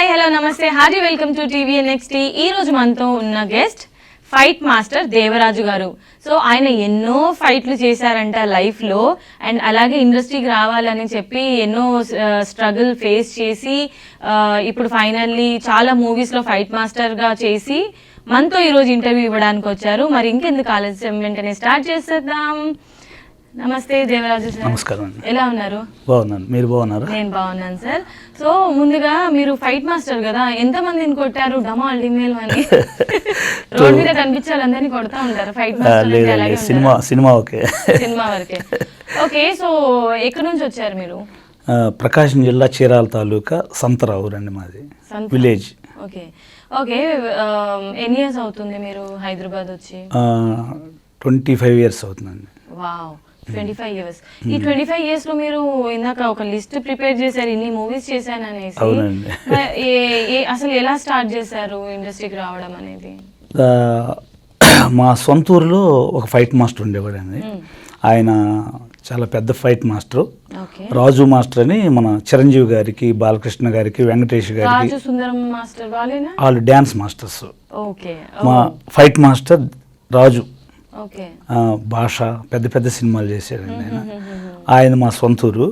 Hi hello నమస్తే Hardy welcome to TVNXT. ఈ రోజు మనతో ఉన్న గెస్ట్ ఫైట్ మాస్టర్ దేవరాజు గారు. సో ఆయన ఎన్నో ఫైట్లు చేశారంట లైఫ్లో, అండ్ అలాగే ఇండస్ట్రీకి రావాలని చెప్పి ఎన్నో స్ట్రగుల్ ఫేస్ చేసి ఇప్పుడు ఫైనల్లీ చాలా మూవీస్లో ఫైట్ మాస్టర్గా చేసి మనతో ఈరోజు ఇంటర్వ్యూ ఇవ్వడానికి వచ్చారు. మరి ఇంకెందుకు ఆలస్యం, వెంటనే స్టార్ట్ చేసేద్దాం. నమస్తే దేవరాజు సార్. నమస్కారం అండి. ఎలా ఉన్నారు? బాగున్నాను, మీరు బాగున్నారా? నేను బాగున్నాను సార్. సో ముందుగా మీరు ఫైట్ మాస్టర్ కదా, ఎంత మందిని కొట్టారు? డమాల్ డిమేల్ అని రోడ్ మీద కనిపించాలి అందరినీ కొడతా ఉంటారు fight master. Cinema okay, cinema వరకే. ఓకే, సో ఎక్కడి నుంచి వచ్చారు మీరు? ప్రకాశం జిల్లా చీరాల తాలూకా సంతరావు అండి మాది, విలేజ్. ఓకే ఓకే, ఎన్ని ఇయర్స్ అవుతుంది మీరు హైదరాబాద్ వచ్చి? 25 years అవుతుందండి. Wow, 25 years. ఈ 25 years లో మీరు ఇందాక ఒక లిస్ట్ ప్రిపేర్ చేశారు, ఇన్ని మూవీస్ చేశాను అనేసి. అవునండి. అసలు ఎలా స్టార్ట్ చేశారు ఇండస్ట్రీకి రావడం అనేది? మా సొంత ఊరిలో ఒక ఫైట్ మాస్టర్ ఉండేవాడండి. ఆయన చాలా పెద్ద ఫైట్ మాస్టర్, రాజు మాస్టర్ అని. మన చిరంజీవి గారికి, బాలకృష్ణ గారికి, వెంకటేష్ గారికి వాళ్ళు డ్యాన్స్ మాస్టర్స్. మా ఫైట్ మాస్టర్ రాజు భాష పెద్ద పెద్ద సినిమాలు చేశాడండి ఆయన మా సొంతూరు.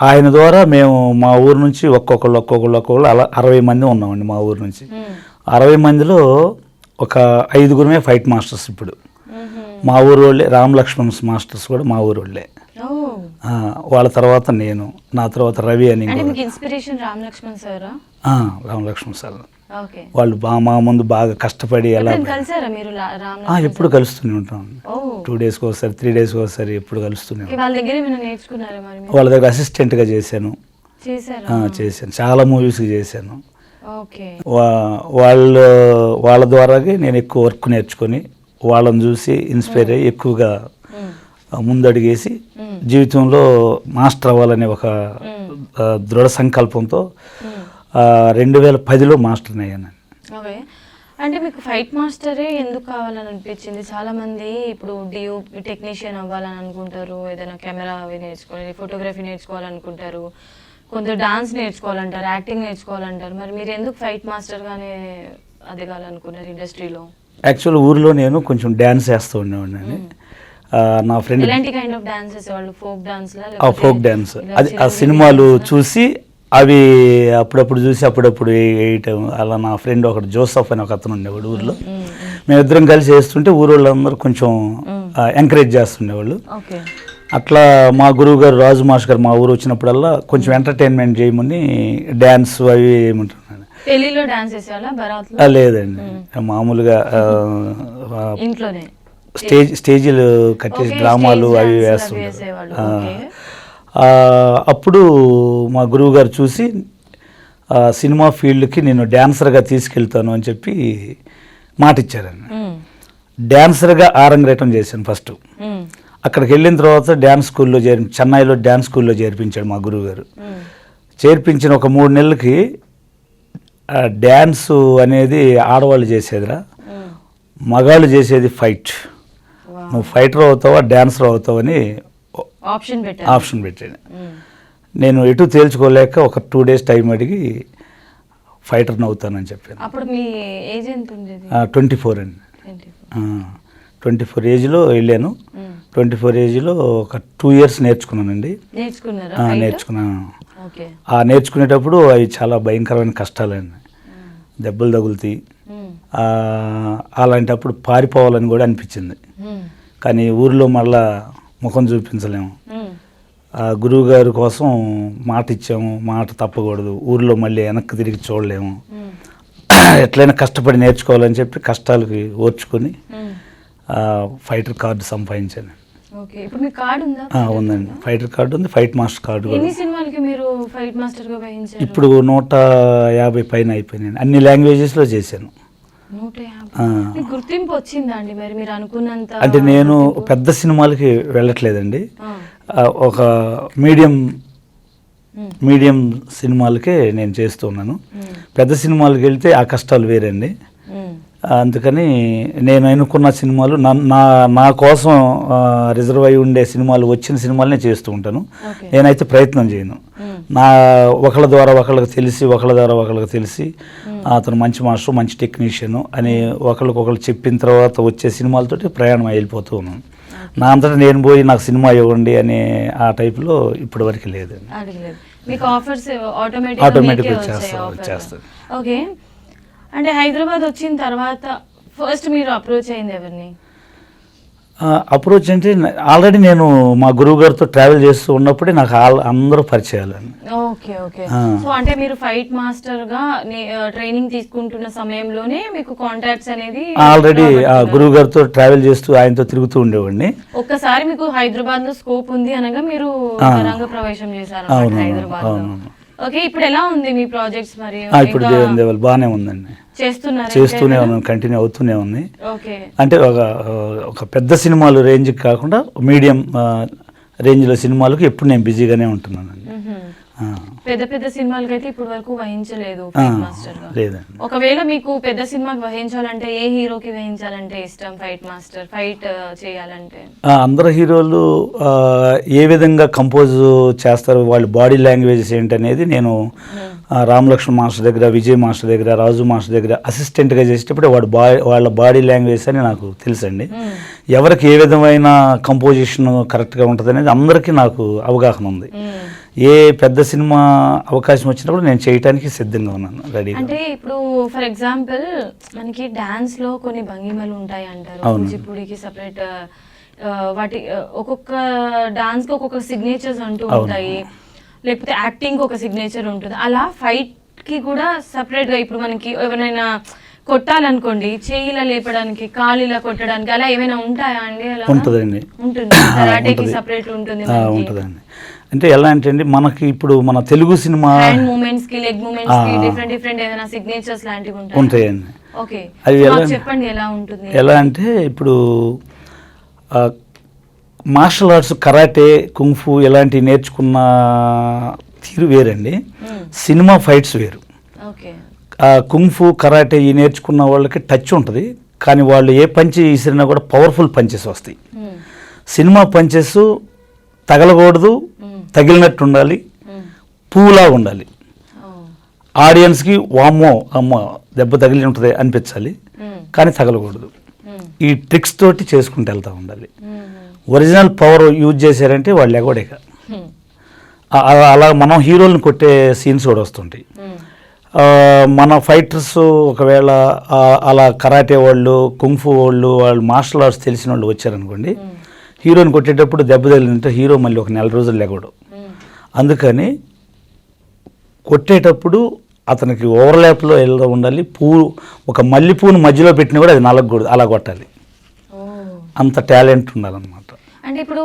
ఆయన ద్వారా మేము మా ఊరు నుంచి ఒక్కొక్కళ్ళు అలా 60 మంది ఉన్నామండి మా ఊరు నుంచి. 60 మందిలో ఒక 5గురమే ఫైట్ మాస్టర్స్ ఇప్పుడు. మా ఊరు వాళ్ళే, రామ్ లక్ష్మణ్ మాస్టర్స్ కూడా మా ఊరు వాళ్ళే. వాళ్ళ తర్వాత నేను, నా తర్వాత రవి అని. రామ్ లక్ష్మణ్ సార్ వాళ్ళు మా ముందు బాగా కష్టపడి ఎలా ఎప్పుడు కలుస్తూనే ఉంటాం. 2 daysకి ఒకసారి, 3 daysకి ఒకసారి ఎప్పుడు కలుస్తూనే ఉంటాం. వాళ్ళ దగ్గర అసిస్టెంట్గా చేశాను. చాలా మూవీస్కి చేశాను. వాళ్ళ ద్వారాగే నేను ఎక్కువ వర్క్ నేర్చుకొని వాళ్ళని చూసి ఇన్స్పైర్ అయ్యి ఎక్కువగా ముందడిగేసి జీవితంలో మాస్టర్ అవ్వాలనే ఒక దృఢ సంకల్పంతో 2010లో మాస్టర్ని అయ్యాను. ఓకే, అంటే మీకు ఫైట్ మాస్టరే ఎందుకు కావాలని అనిపించింది? చాలా మంది ఇప్పుడు డిఓపి టెక్నీషియన్ అవ్వాలని అనుకుంటారు, ఏదైనా కెమెరా అవి నేర్చుకోవాలి, ఫోటోగ్రఫీ నేర్చుకోవాలనుకుంటారు, కొందరు డాన్స్ నేర్చుకోవాలంటారు, యాక్టింగ్ నేర్చుకోవాలంటారు. మరి మీరు ఎందుకు ఫైట్ మాస్టర్గానే ఎదగాలనుకున్నారు ఇండస్ట్రీలో? యాక్చువల్ ఊరిలో నేను కొంచెం డ్యాన్స్ వేస్తూ ఉండేవాడిని. నా ఫ్రెండ్ ఫోక్ డ్యాన్స్, అది ఆ సినిమాలు చూసి అవి అప్పుడప్పుడు చూసి అప్పుడప్పుడు వేయటం. అలా నా ఫ్రెండ్ ఒకటి జోసఫ్ అని ఒక అతను ఉండేవాడు ఊరిలో. మేమిద్దరం కలిసి వేస్తుంటే ఊరు వాళ్ళందరూ కొంచెం ఎంకరేజ్ చేస్తుండేవాళ్ళు. అట్లా మా గురువు గారు రాజు మాస్టర్ గారు మా ఊరు వచ్చినప్పుడల్లా కొంచెం ఎంటర్టైన్మెంట్ చేయమని డ్యాన్స్ అవి ఏమంటున్నాను. లేదండి, మామూలుగా స్టేజీలు కట్టేసి డ్రామాలు అవి వేస్తుంటారు. అప్పుడు మా గురువు గారు చూసి సినిమా ఫీల్డ్కి నేను డ్యాన్సర్గా తీసుకెళ్తాను అని చెప్పి మాట ఇచ్చారండి. డ్యాన్సర్గా ఆరంగేటం చేశాను ఫస్ట్. అక్కడికి వెళ్ళిన తర్వాత డ్యాన్స్ స్కూల్లో చెన్నైలో డ్యాన్స్ స్కూల్లో చేర్పించాడు మా గురువు గారు. చేర్పించిన ఒక 3 నెలలకి డ్యాన్స్ అనేది ఆడవాళ్ళు చేసేదిరా, మగాళ్ళు చేసేది ఫైట్, నువ్వు ఫైటర్ అవుతావా డ్యాన్సర్ అవుతావని ఆప్షన్ పెట్టాను. నేను ఎటు తేల్చుకోలేక ఒక 2 days టైం అడిగి ఫైటర్ని అవుతానని చెప్పాను. 24 అండి. 24 ఏజ్లో వెళ్ళాను. 24 ఏజ్లో ఒక 2 years నేర్చుకున్నానండి. నేర్చుకున్నాను. ఆ నేర్చుకునేటప్పుడు అవి చాలా భయంకరమైన కష్టాలండి, దెబ్బలు తగులుతాయి. అలాంటప్పుడు పారిపోవాలని కూడా అనిపించింది, కానీ ఊరిలో మళ్ళా ముఖం చూపించలేము. గురువు గారి కోసం మాట ఇచ్చాము, మాట తప్పకూడదు, ఊరిలో మళ్ళీ వెనక్కి తిరిగి చూడలేము, ఎట్లయినా కష్టపడి నేర్చుకోవాలని చెప్పి కష్టాలకి ఓర్చుకొని ఫైటర్ కార్డు సంపాదించాను. ఉందండి, ఫైటర్ కార్డు ఉంది, ఫైట్ మాస్టర్ కార్డు కూడా. ఇప్పుడు 150 పైన అయిపోయినాయి. అన్ని లాంగ్వేజెస్లో చేశాను. గుర్తింపు వచ్చిందండి మరి మీరు అనుకున్నంత? అంటే నేను పెద్ద సినిమాలకి వెళ్ళట్లేదండి, ఒక మీడియం సినిమాలకే నేను చేస్తున్నాను. పెద్ద సినిమాలకి వెళ్తే ఆ కష్టాలు వేరండి. అందుకని నేను ఎన్నుకున్న సినిమాలు నా కోసం రిజర్వ్ అయి ఉండే సినిమాలు, వచ్చిన సినిమాలనే చేస్తూ ఉంటాను. నేనైతే ప్రయత్నం చేయను. నా ఒకళ్ళ ద్వారా ఒకళ్ళకి తెలిసి అతను మంచి మాస్టర్, మంచి టెక్నీషియను అని ఒకళ్ళకొకళ్ళు చెప్పిన తర్వాత వచ్చే సినిమాలతోటి ప్రయాణం వెళ్ళిపోతూ ఉన్నాను. నా అంతటా నేను పోయి నాకు సినిమా ఇవ్వండి అనే ఆ టైప్లో ఇప్పటి వరకు లేదు. మీకు ఆఫర్స్ ఆటోమేటిక్ వచ్చేస్తుంది. ఓకే, అంటే హైదరాబాద్ వచ్చిన తర్వాత ఫస్ట్ మీరు అప్రోచ్ అయింది ఎవరిని? అప్రోచ్ అంటే ఆల్రెడీ నేను మా గురువు గారితో ట్రావెల్ చేస్తూ ఉన్నప్పుడే నాకు అందరూ పరిచయాలండి. Okay okay. సో అంటే మీరు ఫైట్ మాస్టర్ గా ట్రైనింగ్ తీసుకుంటున్న సమయంలోనే మీకు కాంటాక్ట్స్ అనేది ఆల్రెడీ గురువు గారితో ట్రావెల్ చేస్తూ ఆయనతో తిరుగుతూ ఉండేవాడిని. ఒక్కసారి మీకు హైదరాబాద్ లో స్కోప్ ఉంది అనగా మీరు రంగ ప్రవేశం చేశారు హైదరాబాద్ లో. ఓకే, ఇప్పుడు ఎలా ఉంది మీ ప్రాజెక్ట్స్? మరి ఇప్పుడు బాగానే ఉందండి, చేస్తూనే ఉన్నాను, కంటిన్యూ అవుతూనే ఉంది. అంటే ఒక పెద్ద సినిమాలు రేంజ్కి కాకుండా మీడియం రేంజ్లో సినిమాలకు ఎప్పుడు నేను బిజీగానే ఉంటున్నాను. పెద్ద పెద్ద సినిమాలకి అయితే ఇప్పుడు వరకు వహించలేదు లేదండి. ఒకవేళ మీకు పెద్ద సినిమాకి వహించాలంటే ఏ హీరోకి వహించాలంటే ఇష్టం? ఫైట్ మాస్టర్ ఫైట్ చేయాలంటే అందరు హీరోలు ఏ విధంగా కంపోజ్ చేస్తారు, వాళ్ళ బాడీ లాంగ్వేజెస్ ఏంటనేది నేను రామలక్ష్మణ్ మాస్టర్ దగ్గర, విజయ్ మాస్టర్ దగ్గర, రాజు మాస్టర్ దగ్గర అసిస్టెంట్గా చేసేటప్పుడు వాళ్ళ బాడీ లాంగ్వేజ్ అని నాకు తెలుసండి. ఎవరికి ఏ విధమైన కంపోజిషన్ కరెక్ట్గా ఉంటుంది అనేది అందరికీ నాకు అవగాహన ఉంది. ఏ పెద్ద సినిమా అవకాశం వచ్చినప్పుడు నేను చేయడానికి సిద్ధంగా ఉన్నాను, రెడీ. అంటే ఇప్పుడు ఫర్ ఎగ్జాంపుల్ మనకి డాన్స్ లో కొన్ని భంగిమలు ఉంటాయి అంటారు, కూచిపూడికి సపరేట్, వాటి ఒక్కొక్క డాన్స్ కి ఒక్కొక్క సిగ్నేచర్స్ అంటూ ఉంటాయి, లేకపోతే యాక్టింగ్ ఒక సిగ్నేచర్ ఉంటుంది. అలా ఫైట్ కి కూడా సపరేట్ గా ఇప్పుడు మనకి ఎవరైనా కొట్టాలనుకోండి, చేయిలా లేపడానికి, కాలిలా కొట్టడానికి అలా ఏమైనా ఉంటాయా అండి? అలా ఉంటుందండి, ఉంటుంది. కరాటేకి సపరేట్ ఉంటుంది. ఉంటుందండి. అంటే ఎలా అంటే అండి, మనకి ఇప్పుడు మన తెలుగు సినిమా హ్యాండ్ మూమెంట్స్ కి, లెగ్ మూమెంట్స్ కి డిఫరెంట్ ఏదైనా సిగ్నేచర్స్ లాంటివి ఉంటాయండి. ఓకే, అది చెప్పండి ఎలా ఉంటుంది? ఎలా అంటే ఇప్పుడు మార్షల్ ఆర్ట్స్, కరాటే, కుంఫు ఇలాంటివి నేర్చుకున్న తీరు వేరండి, సినిమా ఫైట్స్ వేరు. కుంఫు, కరాటే ఈ నేర్చుకున్న వాళ్ళకి టచ్ ఉంటుంది, కానీ వాళ్ళు ఏ పంచి విసిరినా కూడా పవర్ఫుల్ పంచెస్ వస్తాయి. సినిమా పంచెస్ తగలకూడదు, తగిలినట్టు ఉండాలి, పూలా ఉండాలి. ఆడియన్స్కి వామ్మో అమ్మ దెబ్బ తగిలి ఉంటుంది అనిపించాలి, కానీ తగలకూడదు. ఈ ట్రిక్స్ తోటి చేసుకుంటూ వెళ్తూ ఉండాలి. ఒరిజినల్ పవర్ యూజ్ చేశారంటే వాళ్ళు ఎగవడేక. అలా మనం హీరోలను కొట్టే సీన్స్ కూడా వస్తుంటాయి. మన ఫైటర్స్ ఒకవేళ అలా కరాటే వాళ్ళు, కుంఫు వాళ్ళు మార్షల్ ఆర్ట్స్ తెలిసిన వాళ్ళు వచ్చారనుకోండి, హీరోని కొట్టేటప్పుడు దెబ్బ తగిలింటే హీరో మళ్ళీ ఒక 4 రోజులు లేకూడదు. అందుకని కొట్టేటప్పుడు అతనికి ఓవర్లాప్లో ఎలా ఉండాలి, ఒక మల్లెపూను మధ్యలో పెట్టినా కూడా అది నలగకూడదు, అలా కొట్టాలి. అంత టాలెంట్ ఉండాలన్నమాట. అంటే ఇప్పుడు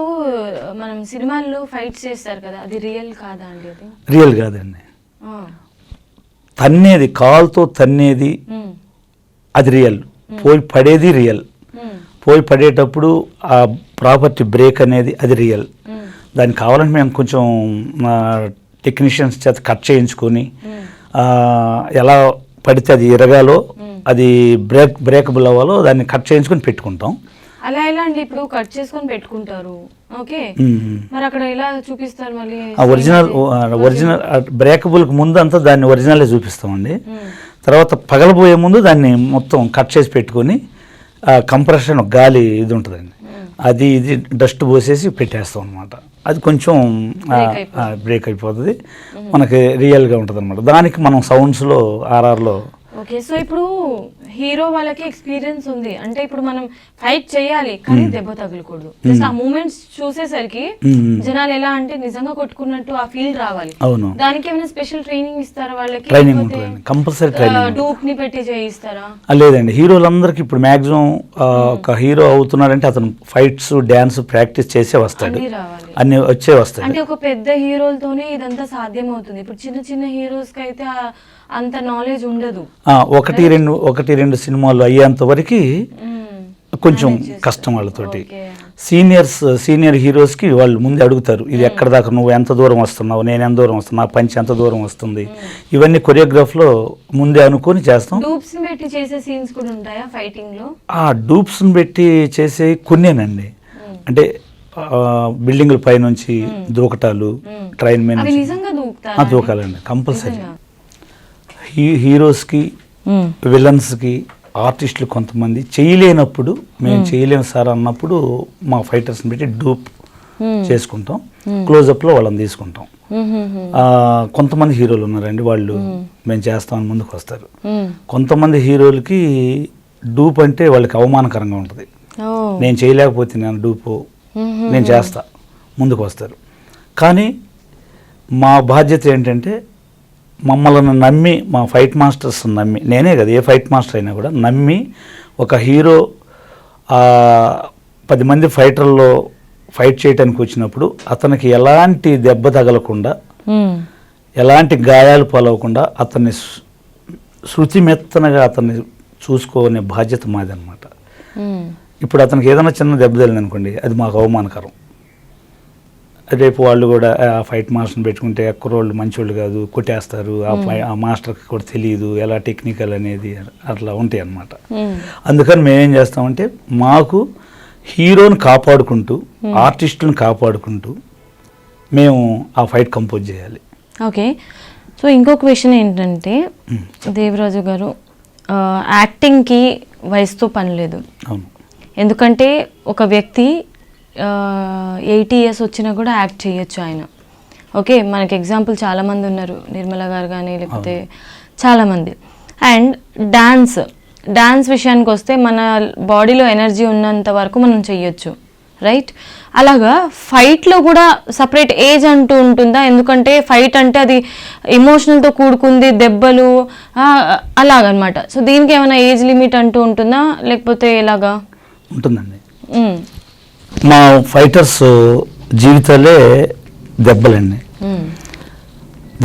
మనం సినిమాల్లో ఫైట్స్ చేస్తారు కదా, అది రియల్ కాదా అండి? అది రియల్ కాదండి. తన్నేది, కాల్తో తన్నేది అది రియల్, పోయి పడేది రియల్. పోయి పడేటప్పుడు ఆ ప్రాపర్టీ బ్రేక్ అనేది అది రియల్. దానికి కావాలంటే మేము కొంచెం టెక్నీషియన్స్ చేత కట్ చేయించుకొని ఎలా పడితే అది ఇరగాలో, అది బ్రేకబుల్ అవ్వాలో దాన్ని కట్ చేయించుకొని పెట్టుకుంటాం. అలా ఎలా అండి? ఇప్పుడు కట్ చేసుకొని పెట్టుకుంటారు, ఓకే, మరి అక్కడ ఎలా చూపిస్తారు మళ్ళీ? ఒరిజినల్ బ్రేకబుల్కి ముందు అంతా దాన్ని ఒరిజినలే చూపిస్తామండి. తర్వాత పగలబోయే ముందు దాన్ని మొత్తం కట్ చేసి పెట్టుకొని కంప్రెషన్ గాలి ఇది ఉంటుందండి, అది ఇది డస్ట్ పోసేసి పెట్టేస్తాం అనమాట. అది కొంచెం బ్రేక్ అయిపోతుంది, మనకి రియల్గా ఉంటుంది అనమాట. దానికి మనం సౌండ్స్లో ఆర్ఆర్లో. ఓకే, సో ఇప్పుడు హీరో వాళ్ళకి ఎక్స్పీరియన్స్ ఉంది అంటే ఇప్పుడు మనం ఫైట్ చేయాలి కానీ దెబ్బ తగలకూడదు. జస్ట్ ఆ మూమెంట్స్ చూసేసరికి జనాలు ఎలా అంటే నిజంగా కొట్టుకున్నట్టు ఆ ఫీల్ రావాలి. దానికి ఏమైనా స్పెషల్ ట్రైనింగ్ ఇస్తారా వాళ్ళకి? ట్రైనింగ్ ఉంటుంది, కంపల్సరీ ట్రైనింగ్. డూప్ ని పెట్టి చేయిస్తారా? లేదండి, హీరోలందరికీ ఇప్పుడు మాక్సిమం ఒక హీరో అవుతున్నాడంటే అతను ఫైట్స్, డ్యాన్స్ ప్రాక్టీస్ చేసే వస్తాడు, అన్ని వచ్చే వస్తాయి. అంటే ఒక పెద్ద హీరోలతోనే ఇదంతా సాధ్యం అవుతుంది. ఇప్పుడు చిన్న చిన్న హీరోస్ కి అయితే అంత నాలెడ్జ్ ఉండదు. ఒకటి రెండు సినిమాలు అయ్యేంత వరకు కొంచెం కష్టం వాళ్ళతోటి. సీనియర్ హీరోస్కి వాళ్ళు ముందే అడుగుతారు, ఇది ఎక్కడ దాకా, నువ్వు ఎంత దూరం వస్తున్నావు, నేను ఎంత దూరం వస్తున్నా, నా పంచి ఎంత దూరం వస్తుంది, ఇవన్నీ కొరియోగ్రాఫ్లో ముందే అనుకొని చేస్తాం. డూప్స్ పెట్టి చేసే సీన్స్ కూడా ఉంటాయా ఫైటింగ్ లో? ఆ డూప్స్ని పెట్టి చేసే కొన్నేనండి, అంటే బిల్డింగ్ల పై నుంచి దూకటాలు, ట్రైన్ మీద దూకాలండి కంపల్సరీ. హీరోస్కి విలన్స్కి ఆర్టిస్టులు కొంతమంది చేయలేనప్పుడు, మేము చేయలేము సార్ అన్నప్పుడు మా ఫైటర్స్ని పెట్టి డూప్ చేసుకుంటాం, క్లోజప్లో వాళ్ళని తీసుకుంటాం. కొంతమంది హీరోలు ఉన్నారండి, వాళ్ళు మేము చేస్తామని ముందుకు వస్తారు. కొంతమంది హీరోలకి డూప్ అంటే వాళ్ళకి అవమానకరంగా ఉంటుంది, నేను చేయలేకపోతే నేను డూపు నేను చేస్తా, ముందుకు వస్తారు. కానీ మా బాధ్యత ఏంటంటే మమ్మల్ని నమ్మి, మా ఫైట్ మాస్టర్స్ నమ్మి, నేనే కదా ఏ ఫైట్ మాస్టర్ అయినా కూడా నమ్మి, ఒక హీరో 10 మంది ఫైటర్లో ఫైట్ చేయడానికి వచ్చినప్పుడు అతనికి ఎలాంటి దెబ్బ తగలకుండా, ఎలాంటి గాయాలు పాలవకుండా అతన్ని శృతిమెత్తనగా అతన్ని చూసుకోనే బాధ్యత మాది అనమాట. ఇప్పుడు అతనికి ఏదైనా చిన్న దెబ్బ తగిలింది అనుకోండి, అది మాకు అవమానకరం. రేపు వాళ్ళు కూడా ఆ ఫైట్ మాస్టర్ని పెట్టుకుంటే కుర్రోళ్ళు మంచోళ్ళు కాదు, కొట్టేస్తారు, ఆ మాస్టర్కి కూడా తెలియదు ఎలా టెక్నికల్ అనేది, అట్లా ఉంటాయి అన్నమాట. అందుకని మేమేం చేస్తామంటే మాకు హీరోని కాపాడుకుంటూ, ఆర్టిస్టులను కాపాడుకుంటూ మేము ఆ ఫైట్ కంపోజ్ చేయాలి. ఓకే, సో ఇంకొక విషయం ఏంటంటే దేవరాజు గారు, యాక్టింగ్కి వయసుతో పని లేదు. అవును, ఎందుకంటే ఒక వ్యక్తి 80 years వచ్చినా కూడా యాక్ట్ చేయొచ్చు ఆయన. ఓకే, మనకి ఎగ్జాంపుల్ చాలామంది ఉన్నారు, నిర్మల గారు కానీ లేకపోతే చాలామంది. అండ్ డాన్స్ విషయానికి వస్తే మన బాడీలో ఎనర్జీ ఉన్నంత వరకు మనం చెయ్యొచ్చు, రైట్? అలాగా ఫైట్లో కూడా సపరేట్ ఏజ్ అంటూ ఉంటుందా? ఎందుకంటే ఫైట్ అంటే అది ఎమోషనల్తో కూడుకుంది, దెబ్బలు అలాగనమాట. సో దీనికి ఏమైనా ఏజ్ లిమిట్ అంటూ ఉంటుందా, లేకపోతే ఎలాగా ఉంటుందండి? మా ఫైటర్స్ జీవితాలే దెబ్బలండి.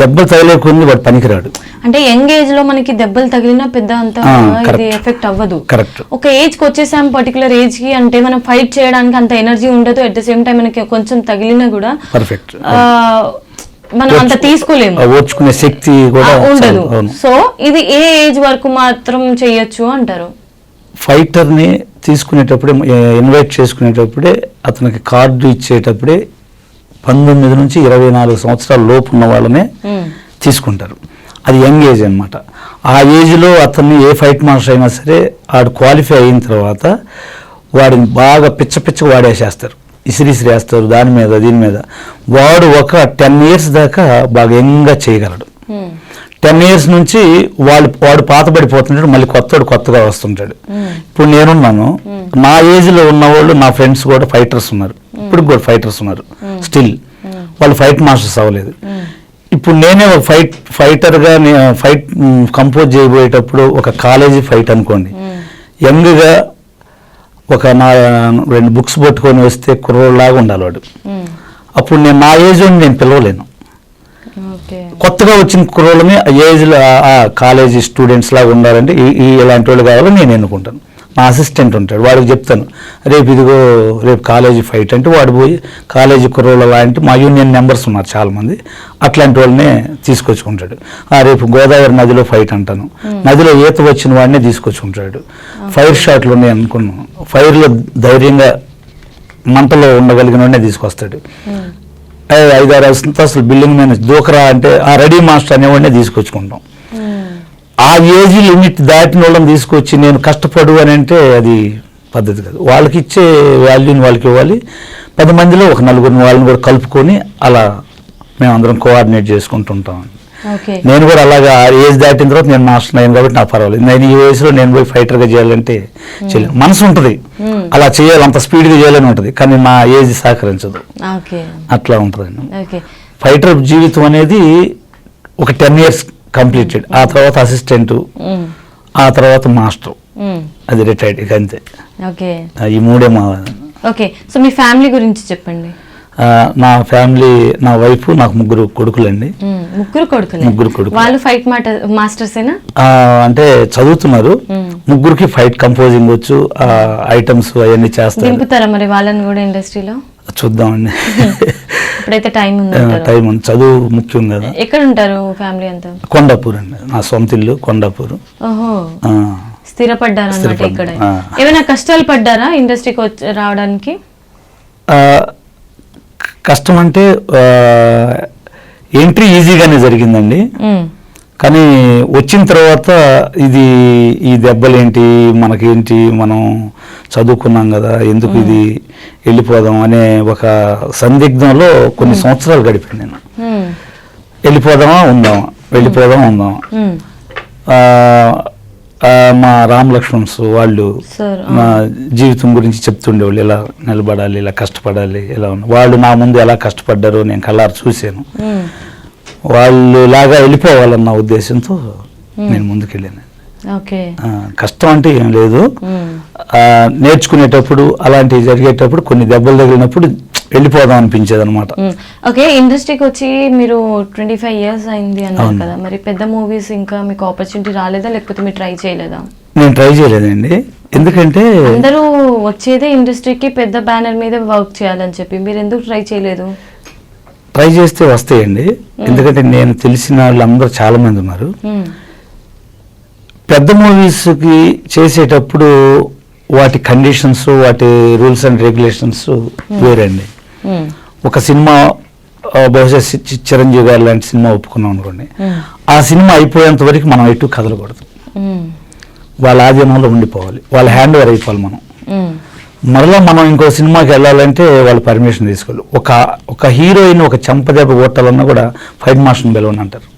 దెబ్బలు తగిలేకుంది వాడు పనికిరాడు. అంటే యంగ్ ఏజ్ లో మనకి దెబ్బలు తగిలినా పెద్ద అంత ఇది ఎఫెక్ట్ అవ్వదు. కరెక్ట్. ఒక ఏజ్ కి వచ్చేసాం పర్టికులర్ ఏజ్ కి అంటే మనం ఫైట్ చేయడానికి అంత ఎనర్జీ ఉండదు. అట్ ద సేమ్ టైం మనకి కొంచెం తగిలినా కూడా పర్ఫెక్ట్ మనం అంత తీసుకోలేము, ఓర్చుకునే శక్తి కూడా ఉండదు. సో ఇది ఏ ఏజ్ వరకు మాత్రం చేయొచ్చు అంటారు? ఫైటర్ని తీసుకునేటప్పుడే, ఇన్వైట్ చేసుకునేటప్పుడే, అతనికి కార్డు ఇచ్చేటప్పుడే 19 నుంచి 24 సంవత్సరాల లోపు ఉన్న వాళ్ళనే తీసుకుంటారు. అది యంగ్ ఏజ్ అనమాట. ఆ ఏజ్లో అతన్ని ఏ ఫైట్ మాస్టర్ అయినా సరే ఆడు క్వాలిఫై అయిన తర్వాత వాడిని బాగా పిచ్చగా వాడేసేస్తారు, ఇసిరేస్తారు దాని మీద దీని మీద. వాడు ఒక 10 years దాకా బాగా యంగ్గా చేయగలడు. 10 years నుంచి వాడు పాతబడిపోతుంటాడు, మళ్ళీ కొత్తగా వస్తుంటాడు. ఇప్పుడు నేనున్నాను, నా ఏజ్లో ఉన్న వాళ్ళు, నా ఫ్రెండ్స్ కూడా ఫైటర్స్ ఉన్నారు, ఇప్పుడు కూడా ఫైటర్స్ ఉన్నారు స్టిల్, వాళ్ళు ఫైట్ మాస్టర్స్ అవ్వలేదు. ఇప్పుడు నేనే ఒక ఫైటర్గా ఫైట్ కంపోజ్ చేయబోయేటప్పుడు ఒక కాలేజీ ఫైట్ అనుకోండి, యంగ్గా ఒక 2 books పట్టుకొని వస్తే కుర్రోళ్ళలాగా ఉండాలి వాడు. అప్పుడు నేను నా ఏజ్ నేను పిలవలేను. కొత్తగా వచ్చిన కుర్రోళ్ళని ఏజ్లో కాలేజీ స్టూడెంట్స్ లాగా ఉండాలంటే ఇలాంటి వాళ్ళు కావాలని నేను ఎన్నుకుంటాను. నా అసిస్టెంట్ ఉంటాడు, వాడికి చెప్తాను, రేపు కాలేజీ ఫైట్ అంటే వాడు పోయి కాలేజీ కుర్రోళ్ళ లాంటి మా యూనియన్ మెంబర్స్ ఉన్నారు చాలామంది, అట్లాంటి వాళ్ళనే తీసుకొచ్చుకుంటాడు. రేపు గోదావరి నదిలో ఫైట్ అంటాను, నదిలో ఈత వచ్చిన వాడినే తీసుకొచ్చుకుంటాడు. ఫైర్ షాట్లు ఉన్నాయి అనుకున్నాను, ఫైర్లో ధైర్యంగా మంటలో ఉండగలిగిన వాడినే తీసుకొస్తాడు. 5-6 అసలు బిల్డింగ్ మీద దూకరా అంటే ఆ రెడీ మాస్టర్ అనేవాడినే తీసుకొచ్చుకుంటాం. ఆ ఏజ్ లిమిట్ దాటిన వాళ్ళని తీసుకొచ్చి నేను కష్టపడు అని అంటే అది పద్ధతి కాదు. వాళ్ళకి ఇచ్చే వాల్యూని వాళ్ళకి ఇవ్వాలి. 10 మందిలో ఒక 4 వాళ్ళని కూడా కలుపుకొని అలా మేమందరం కోఆర్డినేట్ చేసుకుంటుంటాం. నేను కూడా అలాగా ఏజ్ దాటిన తర్వాత నేను మాస్టర్ అయ్యాను కాబట్టి నాకు పర్వాలేదు. నేను ఈ వయసులో నేను పోయి ఫైటర్గా చేయాలంటే చేయలేను. మనసు ఉంటుంది, అలా చేయాలి, అంత స్పీడ్గా చేయాలని ఉంటుంది, కానీ నా ఏజ్ సహకరించదు, అట్లా ఉంటుందండి. ఫైటర్ జీవితం అనేది ఒక 10 years కంప్లీటెడ్, ఆ తర్వాత అసిస్టెంట్, ఆ తర్వాత మాస్టర్, అది రిటైర్డ్, ఇక అంతే. ఈ 3 మా. ఓకే, సో మీ ఫ్యామిలీ గురించి చెప్పండి. నా ఫ్యామిలీ, నా వైఫ్, నాకు 3 కొడుకులండి. 3 కొడుకులు. వాళ్ళు ఫైట్ మాస్టర్స్ అంటే చదువుతున్నారు. ముగ్గురికి ఫైట్ కంపోజింగ్ వచ్చు, ఐటమ్స్ అవన్నీ చేస్తారు. దింపుతారా మరి వాళ్ళని కూడా ఇండస్ట్రీలో? చూద్దామండి. ఇప్పుడైతే టైం ఉంది. టైం ఉంది, చదువు ముఖ్యం కదా. ఎక్కడ ఉంటారు ఫ్యామిలీ అంతా? కొండాపూర్ అండి, నా సొంత ఇల్లు కొండాపూర్. ఓహో, స్థిరపడ్డారు అన్నమాట ఇక్కడ. ఏమైనా కష్టాలు పడ్డారా ఇండస్ట్రీకి రావడానికి? కష్టం అంటే ఎంట్రీ ఈజీగానే జరిగిందండి, కానీ వచ్చిన తర్వాత ఈ దెబ్బలేంటి, మనకేంటి, మనం చదువుకున్నాం కదా, ఎందుకు ఇది వెళ్ళిపోదాం అనే ఒక సందిగ్ధంలో కొన్ని సంవత్సరాలు గడిపాను నేను. వెళ్ళిపోదామా ఉందామా. మా రామ్ లక్ష్మణ్స్ వాళ్ళు నా జీవితం గురించి చెప్తుండేవాళ్ళు, ఇలా నిలబడాలి, ఇలా కష్టపడాలి, ఇలా వాళ్ళు నా ముందు ఎలా కష్టపడ్డారో నేను కళ్ళారు చూశాను. వాళ్ళు లాగా వెళ్ళిపోవాలన్న ఉద్దేశంతో నేను ముందుకెళ్ళాను. కష్టం అంటే ఏం లేదు, నేర్చుకునేటప్పుడు అలాంటివి జరిగేటప్పుడు కొన్ని దెబ్బలు తగిలినప్పుడు వెళ్ళిపోదాం అనిపించేది అనమాట. ఓకే, ఇండస్ట్రీకి వచ్చి మీరు 25 years అయింది అన్నారు కదా, మరి పెద్ద మూవీస్ ఇంకా మీకు ఆపర్చునిటీ రాలేదా, లేకపోతే మీరు ట్రై చేయలేదా? నేను ట్రై చేయలేదండి, ఎందుకంటే అందరూ వచ్చేదే ఇండస్ట్రీకి పెద్ద బ్యానర్ మీద వర్క్ చేయాలని చెప్పి, మీరు ఎందుకు ట్రై చేయలేదు? ట్రై చేస్తే వస్తాయండి, ఎందుకంటే నేను తెలిసిన వాళ్ళందరూ చాలా మంది ఉన్నారు. పెద్ద మూవీస్కి చేసేటప్పుడు వాటి కండిషన్స్, వాటి రూల్స్ అండ్ రెగ్యులేషన్స్ వేరండి. ఒక సినిమా బహుశా చిరంజీవి గారు లాంటి సినిమా ఒప్పుకున్నాం అనుకోండి, ఆ సినిమా అయిపోయేంత వరకు మనం ఎటు కదలకూడదు, వాళ్ళ ఆధీనంలో ఉండిపోవాలి, వాళ్ళ హ్యాండ్ ఓవర్ అయిపోవాలి. మనం మరలా మనం ఇంకో సినిమాకి వెళ్ళాలంటే వాళ్ళు పర్మిషన్ తీసుకోవాలి. ఒక హీరోయిన్ ఒక చెంపదెబ్బ కొట్టాలన్నా కూడా ఫైట్ మాస్టర్ని పిలవని అంటారు.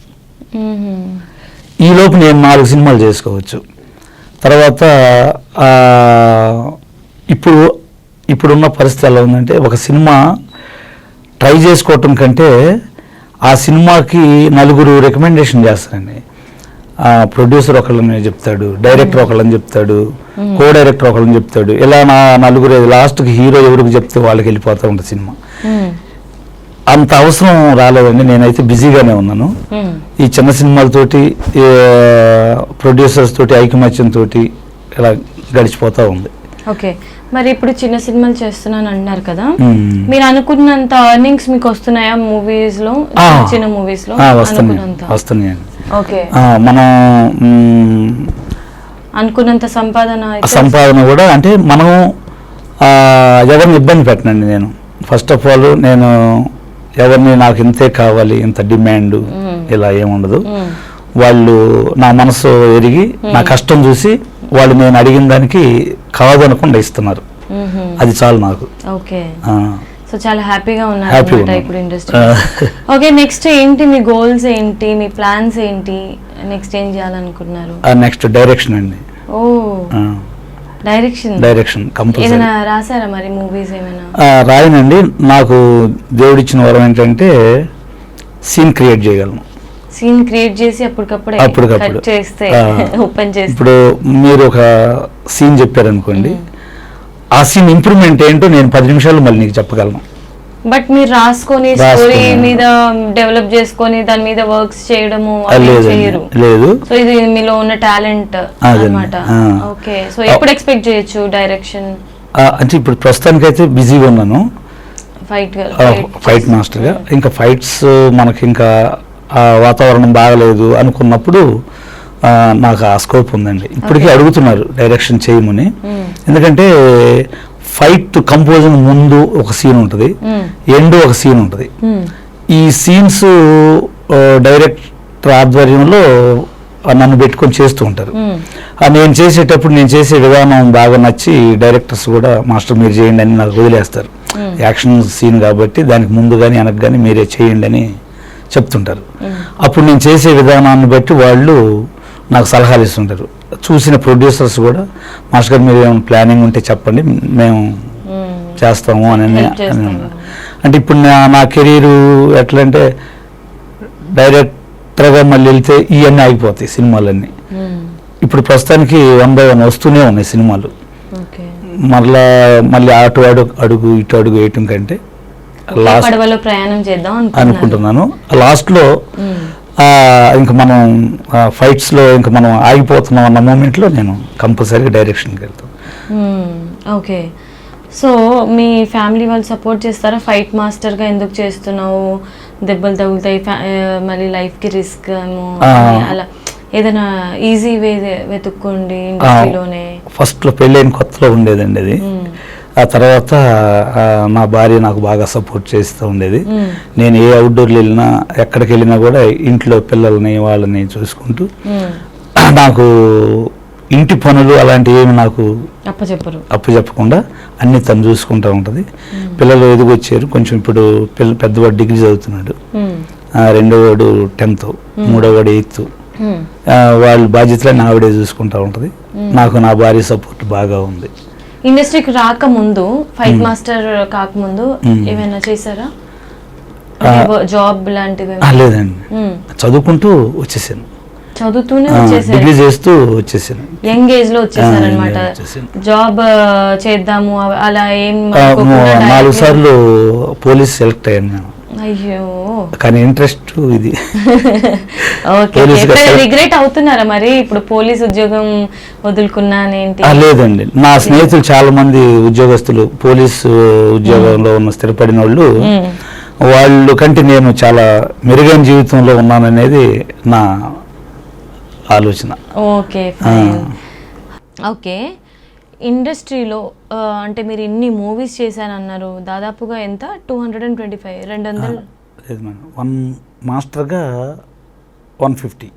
ఈ లోపు నేను 4 సినిమాలు చేసుకోవచ్చు. తర్వాత ఇప్పుడున్న పరిస్థితి ఎలా ఉందంటే, ఒక సినిమా ట్రై చేసుకోవటం కంటే ఆ సినిమాకి 4 రికమెండేషన్ చేస్తారండి. ప్రొడ్యూసర్ ఒకళ్ళని చెప్తాడు, డైరెక్టర్ ఒకళ్ళని చెప్తాడు, కో డైరెక్టర్ ఒకళ్ళని చెప్తాడు, ఇలా నా 4 లాస్ట్కి హీరో ఎవరికి చెప్తే వాళ్ళకి వెళ్ళిపోతూ ఉంటుంది సినిమా. అంత అవసరం రాలేదండి, నేనైతే బిజీగానే ఉన్నాను. ఈ చిన్న సినిమాలతోటి ప్రొడ్యూసర్స్ తోటి ఐకమత్యంతో ఇలా గడిచిపోతూ ఉంది. ఓకే, మరి ఇప్పుడు చిన్న సినిమాలు చేస్తున్నాను అంటున్నారు కదా, మీరు అనుకున్నంత ఎర్నింగ్స్ మీకు వస్తున్నాయా మూవీస్ లో? చిన్న మూవీస్ లో వస్తున్నాయండి. ఓకే, మనం అనుకున్నంత సంపాదన కూడా, అంటే మనం ఎవరిని ఇబ్బంది పెట్టనండి. నేను ఫస్ట్ ఆఫ్ ఆల్ నేను ఎవరిని నాకు ఇంతే కావాలి, ఇంత డిమాండ్ ఇలా ఏముండదు. వాళ్ళు నా మనసు ఎరిగి నా కష్టం చూసి వాళ్ళు నేను అడిగిన దానికి కాదనకుండా ఇస్తున్నారు, అది చాలు నాకు. ఓకే, సో చాలా హ్యాపీగా ఉన్నారు ఇప్పుడు ఇండస్ట్రీ. ఓకే, నెక్స్ట్ ఏంటి మీ గోల్స్ ఏంటి, మీ ప్లాన్స్ ఏంటి, నెక్స్ట్ ఏం చేయాలనుకుంటున్నారు? నెక్స్ట్ డైరెక్షన్ అండి. ఓ, డైరెక్షన్ కంపల్సరీ. రాసారా మరి మూవీస్ ఏమైనా? రాయనండి, నాకు దేవుడిచ్చిన వరం ఏంటంటే సీన్ క్రియేట్ చేయగలను. సీన్ క్రియేట్ చేసి అప్పటికప్పుడు చేస్తే ఓపెన్ చేస్తే, ఇప్పుడు మీరు ఒక సీన్ చెప్పారనుకోండి, ఆ సీన్ ఇంప్రూవ్మెంట్ ఏంటో నేను 10 నిమిషాలు మళ్ళీ నీకు చెప్పగలను. బట్ మీరు రాసుకొని స్టోరీ మీద డెవలప్ చేసుకొని దాని మీద వర్క్స్ చేయడము లేదు. సో ఇది మీలో ఉన్న టాలెంట్ అన్నమాట. ఓకే, సో ఎప్పుడు ఎక్స్పెక్ట్ చేయొచ్చు డైరెక్షన్? అంటే ఇప్పుడు ప్రస్తుతానికి అయితే బిజీగా ఉన్నాను ఫైట్ మాస్టర్ గా. ఇంకా ఫైట్స్ మనకి ఇంకా వాతావరణం బాగలేదు అనుకున్నప్పుడు నాకు ఆ స్కోప్ ఉందండి. ఇప్పటికీ అడుగుతున్నారు డైరెక్షన్ చేయమని, ఎందుకంటే ఫైట్ కంపోజింగ్ ముందు ఒక సీన్ ఉంటుంది, ఎండ్ ఒక సీన్ ఉంటుంది. ఈ సీన్స్ డైరెక్టర్ ఆధ్వర్యంలో నన్ను పెట్టుకొని చేస్తూ ఉంటారు. నేను చేసేటప్పుడు నేను చేసే విధానం బాగా నచ్చి డైరెక్టర్స్ కూడా మాస్టర్ మీరు చేయండి అని నాకు వదిలేస్తారు. యాక్షన్ సీన్ కాబట్టి దానికి ముందు కానీ వెనక కానీ మీరే చేయండి అని చెప్తుంటారు. అప్పుడు నేను చేసే విధానాన్ని బట్టి వాళ్ళు నాకు సలహాలు ఇస్తుంటారు. చూసిన ప్రొడ్యూసర్స్ కూడా మాస్టర్ గారు మీరు ఏమైనా ప్లానింగ్ ఉంటే చెప్పండి, మేము చేస్తాము అని. అంటే ఇప్పుడు నా కెరీరు ఎట్లా అంటే డైరెక్టర్గా మళ్ళీ వెళ్తే ఇవన్నీ ఆగిపోతాయి సినిమాలన్నీ. ఇప్పుడు ప్రస్తుతానికి 1 by 1 వస్తూనే ఉన్నాయి సినిమాలు. మళ్ళీ అటు అడుగు ఇటు అడుగు వేయటం కంటే ప్రయాణం చేద్దాం అనుకుంటున్నాను. లాస్ట్లో ఇంకా మనం ఫైట్స్లో ఇంకా మనం ఆగిపోతున్నాం అన్న మూమెంట్లో నేను కంపల్సరీగా డైరెక్షన్కి వెళ్తాను. ఓకే, సో మీ ఫ్యామిలీ వాళ్ళు సపోర్ట్ చేస్తారా? ఫైట్ మాస్టర్గా ఎందుకు చేస్తున్నావు, దెబ్బలు తగులుతాయి, మళ్ళీ లైఫ్కి రిస్క్ అలా ఏదైనా ఈజీ వే వెతుక్కోండి ఇండస్ట్రీలోనే? ఫస్ట్లో పెళ్ళైన కొత్తలో ఉండేదండి అది. ఆ తర్వాత నా భార్య నాకు బాగా సపోర్ట్ చేస్తూ ఉండేది. నేను ఏ అవుట్డోర్లు వెళ్ళినా ఎక్కడికి వెళ్ళినా కూడా ఇంట్లో పిల్లల్ని వాళ్ళని చూసుకుంటూ నాకు ఇంటి పనులు అలాంటివి ఏమి నాకు అప్పచెప్పకుండా అన్ని తను చూసుకుంటూ ఉంటుంది. పిల్లలు ఎదుగొచ్చారు కొంచెం, ఇప్పుడు పెద్దవాడు డిగ్రీ చదువుతున్నాడు, రెండోవాడు 10th, మూడోవాడు 8th. వాళ్ళ బాధ్యతలన్నీ ఆవిడే చూసుకుంటూ ఉంటుంది. నాకు నా భార్య సపోర్ట్ బాగా ఉంది. ఇండస్ట్రీకి రాకముందు, ఫైట్ మాస్టర్ కాకముందు ఏమైనా చేశారా, జాబ్ లాంటివి? లేదండి, చదువుకుంటూ వచ్చేసాను. చదువుతూనే డిగ్రీ చేస్తూ వచ్చేసాను. యంగ్ ఏజ్ లో వచ్చేసారనమాట. జాబ్ చేద్దాము అలా ఏం? 4 సార్లు పోలీస్ సెలెక్ట్ అయ్యాను నేను. అయ్యో, కానీ ఇంట్రెస్ట్ ఇది. రిగ్రెట్ అవుతున్నారా మరి ఇప్పుడు పోలీస్ ఉద్యోగం వదులుకున్నానేంటి? లేదండి, నా స్నేహితులు చాలా మంది ఉద్యోగస్తులు పోలీస్ ఉద్యోగంలో ఉన్న స్థిరపడిన వాళ్ళు కంటే నేను చాలా మెరుగైన జీవితంలో ఉన్నాననేది నా ఆలోచన. ఓకే ఓకే, ఇండస్ట్రీలో అంటే మీరు ఇన్ని మూవీస్ చేశానన్నారు, దాదాపుగా ఎంత? 225, 200? లేదు మేడం, 1 మాస్టర్గా 150.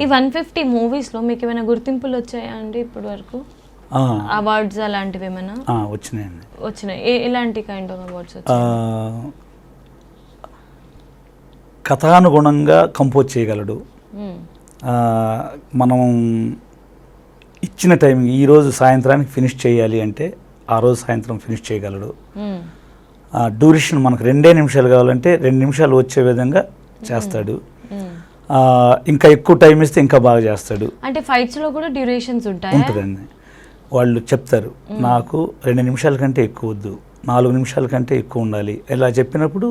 ఈ 150 మూవీస్లో మీకు ఏమైనా గుర్తింపులు వచ్చాయా అండి ఇప్పటి వరకు? అవార్డ్స్ అలాంటివి ఏమైనా వచ్చినాయండి? వచ్చినాయి. ఎలాంటి కైండ్ ఆఫ్ అవార్డ్స్? కథానుగుణంగా కంపోజ్ చేయగలడు, మనం ఇచ్చిన టైమింగ్ ఈరోజు సాయంత్రానికి ఫినిష్ చేయాలి అంటే ఆ రోజు సాయంత్రం ఫినిష్ చేయగలడు. డ్యూరేషన్ మనకు 2 నిమిషాలు కావాలంటే 2 నిమిషాలు వచ్చే విధంగా చేస్తాడు. ఇంకా ఎక్కువ టైం ఇస్తే ఇంకా బాగా చేస్తాడు. అంటే ఫైట్స్లో కూడా డ్యూరేషన్స్ ఉంటాయి? ఉంటుందండి, వాళ్ళు చెప్తారు నాకు 2 నిమిషాల కంటే ఎక్కువ వద్దు, 4 నిమిషాల కంటే ఎక్కువ ఉండాలి. ఇలా చెప్పినప్పుడు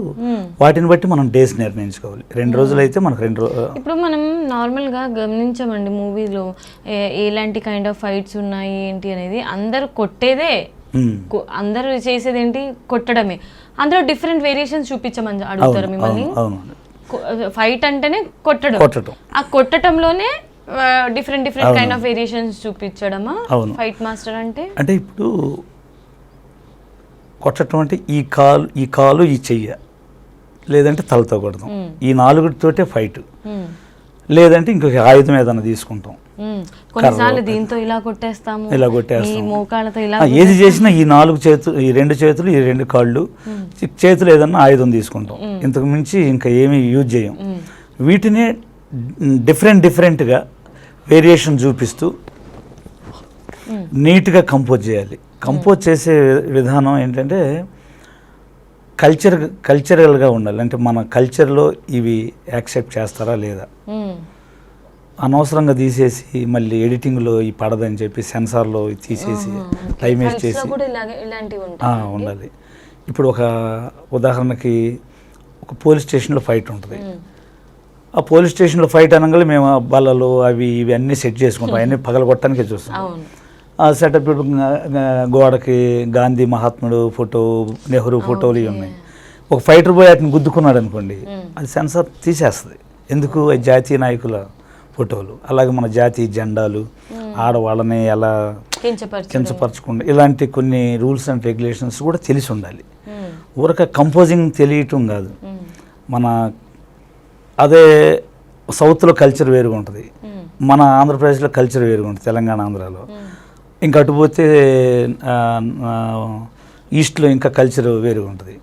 వాటిని బట్టి మనం డేస్ నిర్ణయించుకోవాలి. 2 రోజులు అయితే మనకు 2 రోజులు. ఇప్పుడు మనం నార్మల్గా గమనించామండి మూవీలో ఎలాంటి కైండ్ ఆఫ్ ఫైట్స్ ఉన్నాయి ఏంటి అనేది. అందరూ కొట్టేదే, అందరూ చేసేది ఏంటి, కొట్టడమే. అందులో డిఫరెంట్ వేరియేషన్స్ చూపించమని అడుగుతారు మిమ్మల్ని. ఫైట్ అంటేనే కొట్టడం, ఆ కొట్టడంలోనే డిఫరెంట్ కైండ్ ఆఫ్ వేరియేషన్స్ చూపించడమా ఫైట్ మాస్టర్ అంటే? అంటే ఇప్పుడు కొట్టడం అంటే ఈ కాలు ఈ చెయ్య, లేదంటే తలతో కొడతాం, ఈ 4తోటే ఫైట్. లేదంటే ఇంకొక ఆయుధం ఏదైనా తీసుకుంటాం, కొన్నిసార్లు దీంతో ఇలా కొట్టేస్తాము, ఏది చేసినా ఈ 4 చేతులు, ఈ 2 చేతులు, ఈ 2 కాళ్ళు, చేతులు ఏదన్నా ఆయుధం తీసుకుంటాం. ఇంతకు మించి ఇంకా ఏమీ యూజ్ చేయం. వీటినే డిఫరెంట్గా వేరియేషన్ చూపిస్తూ నీట్గా కంపోజ్ చేయాలి. కంపోజ్ చేసే విధానం ఏంటంటే కల్చరల్గా ఉండాలి. అంటే మన కల్చర్లో ఇవి యాక్సెప్ట్ చేస్తారా లేదా, అనవసరంగా తీసేసి మళ్ళీ ఎడిటింగ్లో ఈ పడదని చెప్పి సెన్సార్లో తీసేసి టైం వేస్ట్ చేసి ఉండాలి. ఇప్పుడు ఒక ఉదాహరణకి ఒక పోలీస్ స్టేషన్లో ఫైట్ ఉంటుంది. ఆ పోలీస్ స్టేషన్లో ఫైట్ అనగానే మేము బల్లలు అవి ఇవి అన్నీ సెట్ చేసుకుంటాం, అవన్నీ పగలగొట్టడానికే చూస్తాం. ఆ సెటప్ గోడకి గాంధీ మహాత్ముడు ఫోటో, నెహ్రూ ఫోటోలు ఇవి ఉన్నాయి. ఒక ఫైటర్ పోయి వాటిని గుద్దుకున్నాడు అనుకోండి, అది సెన్సార్ తీసేస్తుంది. ఎందుకు? అది జాతీయ నాయకుల ఫోటోలు. అలాగే మన జాతీయ జెండాలు, ఆడవాళ్ళని ఎలా కించపరచకుండా, ఇలాంటి కొన్ని రూల్స్ అండ్ రెగ్యులేషన్స్ కూడా తెలిసి ఉండాలి. ఊరక కంపోజింగ్ తెలియటం కాదు. మన అదే సౌత్లో కల్చర్ వేరుగా ఉంటుంది, మన ఆంధ్రప్రదేశ్లో కల్చర్ వేరుగా ఉంటుంది, తెలంగాణ ఆంధ్రాలో. ఇంకా అటుపోతే ఈస్ట్లో ఇంకా కల్చర్ వేరుగా ఉంటుంది.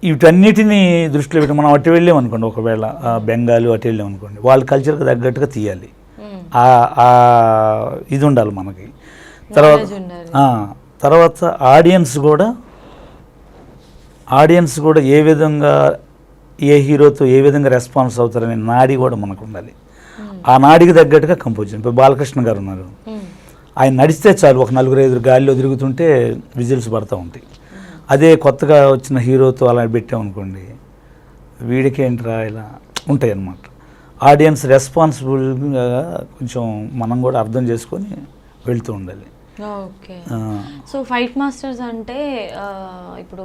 వీటన్నిటిని దృష్టిలో పెట్టి మనం అటు వెళ్ళామనుకోండి, ఒకవేళ బెంగాల్ అటు వెళ్ళామనుకోండి, వాళ్ళ కల్చర్కి తగ్గట్టుగా తీయాలి. ఇది ఉండాలి మనకి. తర్వాత ఆడియన్స్ కూడా ఏ విధంగా ఏ హీరోతో ఏ విధంగా రెస్పాన్స్ అవుతారనే నాడి కూడా మనకు ఉండాలి. ఆ నాడికి తగ్గట్టుగా కంపోజిషన్. ఇప్పుడు బాలకృష్ణ గారు ఉన్నారు, ఆయన నడిస్తే చాలు ఒక 4-5 గాలిలో తిరుగుతుంటే విజిల్స్ పడుతూ ఉంటాయి. అదే కొత్తగా వచ్చిన హీరోతో అలా పెట్టామనుకోండి, వీడికేంట్రా ఇలా ఉంటాయి అన్నమాట. ఆడియన్స్ రెస్పాన్సిబుల్గా కొంచెం మనం కూడా అర్థం చేసుకొని వెళ్తూ ఉండాలి. ఓకే. సో ఫైట్ మాస్టర్స్ అంటే ఇప్పుడు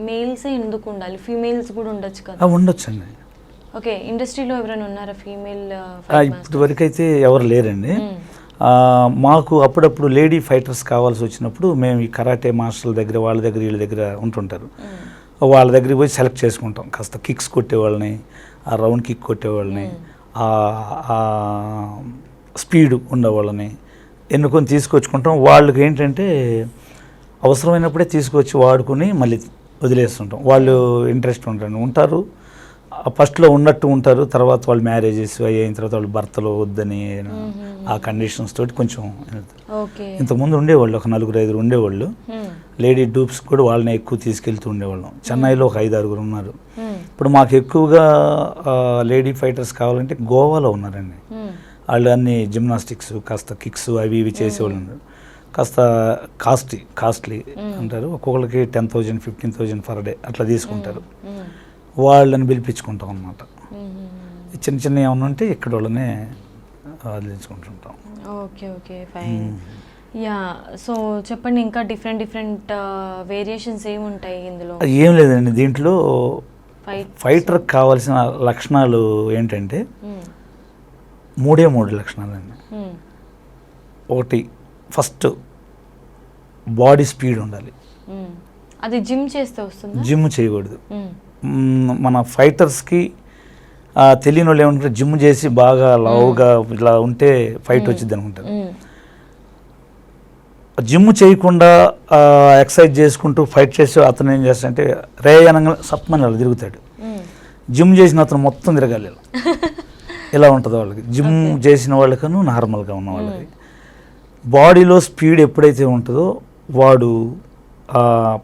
మేల్సే ఎందుకు ఉండాలి, ఫీమేల్స్ కూడా ఉండొచ్చు కదా? ఉండొచ్చండి. ఓకే. ఇండస్ట్రీలో ఎవరైనా ఉన్నారా ఫీమేల్? ఇప్పటి వరకు అయితే ఎవరు లేరండి. మాకు అప్పుడప్పుడు లేడీ ఫైటర్స్ కావాల్సి వచ్చినప్పుడు మేము ఈ కరాటే మాస్టర్ల దగ్గర వాళ్ళ దగ్గర వీళ్ళ దగ్గర ఉంటుంటారు, వాళ్ళ దగ్గరికి పోయి సెలెక్ట్ చేసుకుంటాం. కాస్త కిక్స్ కొట్టేవాళ్ళని, ఆ రౌండ్ కిక్ కొట్టేవాళ్ళని, ఆ స్పీడ్ ఉండేవాళ్ళని ఎన్నుకొని తీసుకొచ్చుకుంటాం. వాళ్ళకి ఏంటంటే అవసరమైనప్పుడే తీసుకొచ్చి వాడుకొని మళ్ళీ వదిలేస్తుంటాం. వాళ్ళు ఇంట్రెస్ట్ ఉంటారు, ఫస్ట్లో ఉన్నట్టు ఉంటారు, తర్వాత వాళ్ళు మ్యారేజెస్ అయిన తర్వాత వాళ్ళు భర్తలు వద్దని ఆ కండిషన్స్ తోటి కొంచెం ఇంతకుముందు ఉండేవాళ్ళు ఒక 4-5 ఉండేవాళ్ళు. లేడీ డూప్స్ కూడా వాళ్ళని ఎక్కువ తీసుకెళ్తూ ఉండేవాళ్ళం. చెన్నైలో ఒక 5-6 ఉన్నారు. ఇప్పుడు మాకు ఎక్కువగా లేడీ ఫైటర్స్ కావాలంటే గోవాలో ఉన్నారండి. వాళ్ళు అన్ని జిమ్నాస్టిక్స్, కాస్త కిక్స్ అవి ఇవి చేసేవాళ్ళు ఉన్నారు. కాస్త కాస్ట్లీ అంటారు, ఒక్కొక్కరికి 10,000 15,000 పర్ డే అట్లా తీసుకుంటారు. వాళ్ళని పిలిపించుకుంటాం అన్నమాట. చిన్న చిన్న ఏమైనా ఉంటే ఇక్కడ వాళ్ళనే వదిలించుకుంటుంటాం. Okay okay fine. Yeah, so చెప్పండి ఇంకా డిఫరెంట్ వేరియేషన్స్ ఏముంటాయి ఇందులో? ఏం లేదండి, దీంట్లో ఫైటర్కి కావాల్సిన లక్షణాలు ఏంటంటే 3 లక్షణాలు అండి. ఒకటి, ఫస్ట్ బాడీ స్పీడ్ ఉండాలి. అది జిమ్ చేస్తే వస్తుంది? జిమ్ చేయకూడదు. మన ఫైటర్స్కి తెలియని వాళ్ళు ఏమంటారు, జిమ్ చేసి బాగా లావుగా ఇలా ఉంటే ఫైట్ వచ్చింది అనుకుంటారు. జిమ్ చేయకుండా ఎక్సర్సైజ్ చేసుకుంటూ ఫైట్ చేసి అతను ఏం చేస్తాడంటే రేయనంగా సప్మని అలా తిరుగుతాడు. జిమ్ చేసిన అతను మొత్తం తిరగాలి ఇలా ఉంటుంది వాళ్ళకి. జిమ్ చేసిన వాళ్ళకను నార్మల్గా ఉన్న వాళ్ళకి బాడీలో స్పీడ్ ఎప్పుడైతే ఉంటుందో వాడు